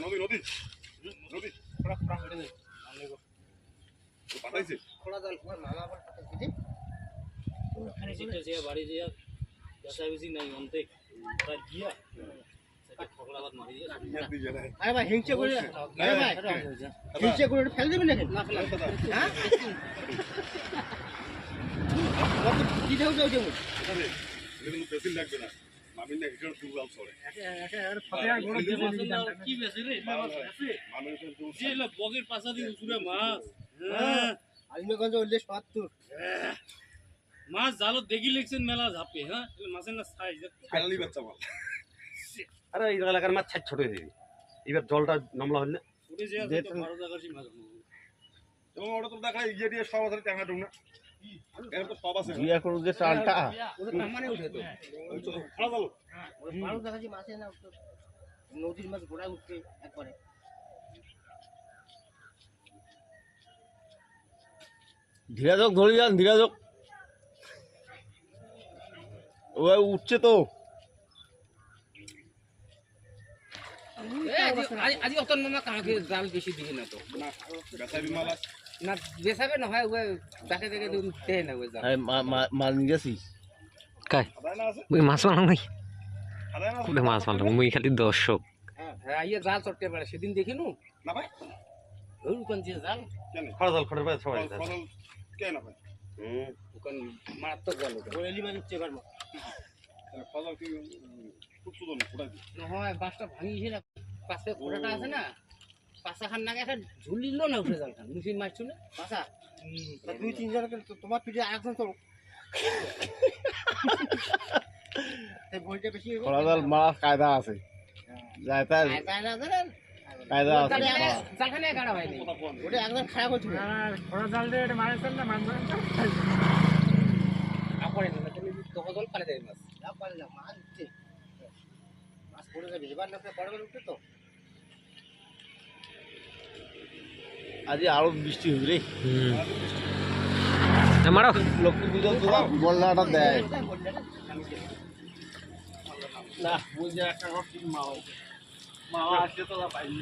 নদী নদী নদী পাঠাইছে বাড়ি যে বেশি নাই অন্তে গিয়া আরে ভাই হিংসে করে আরে ভাই হিংসে করে ফেল দিবেন নাকি না ফেলা হ্যাঁ কি দাও যাও যাও এখানে কিন্তু পেছিল লাগবে না মামিন না হিজড় দুগাল চলে কি বেশি রে মামিন তো যে বগের পাশা দিয়ে উসুরে মাছ আলমেগঞ্জ হইলে ৭০ মাছ জালত দেখি লিখছেন মেলা ঝাপে হ্যাঁ মাছের না সাইজ ফাইনালি বাচ্চা মাল আরে এই এলাকার মাছ ছাড় ছোট হয়ে যাবে এবার জলটা নামলা হল না উঠে যে 12 টাকার মাছ এবং ওটা তো দেখা ইয়ে দিয়ে সব আছে টাকা ঢুক না এর তো সব আছে বিয়া করু যে চালটা ওটা মানে উঠে তো খাওয়া দাও ওই পারু দেখাচ্ছি মাছে না নদীর মাছ গোড়া উঠছে একবারে ধীরাজক ধরে যান ধীরাজক ওই উঠছে তো আজি অত মামা কাকে জাল বেশি দিই না তো না বেচাবি মাল আছে না বেসাবে না হয় ওই তাকে দেখে দেয় না ওই জাল মাল নিয়ে যাচ্ছি কাই আদায় না আছে ওই মাছ মারলাম নাই আদায় না আছে ওটা মাছ মারলাম মুই খালি দর্শক হ্যাঁ ইয়ে জাল চটকে বেড়া সেদিন দেখিনু না ভাই ওই কোন যে জাল কেন খড়া জল খড়ের পায়ে সবাই ফসল কে না ভাই ওখান মারাত্মক জাল ওটা ওয়েলি মাছ উঠছে এবার ফসল কি খুব সুন্দর ফুটাই না হয় বাসটা ভাঙিয়েছে না পাশে খোড়াটা আছে না পাশা খান নাকি একটা ঝুলিল না উঠে জাল খান মুসিন মাছ শুনে পাশা দুই তিন জন তোমার পিঠে আরেকজন তো এই বইটা বেশি খড়া জল মাছ কায়দা আছে যায় তার তাই না জানেন কায়দা আছে জালখানে গাড়া হয়নি ওটা একদম খারাপ হচ্ছিল আপরে না তুমি দোকান জল পালে দেয় মাছ না পারলাম মাছ উঠছে মাছ পড়ে যাবে এবার না পড়ে উঠছে তো আজ আরো বৃষ্টি হইবে রে মারো লক্ষ্মী পূজা তো বল্লাটা দেয় না বুঝে একটা মা আসছে তো পাইনি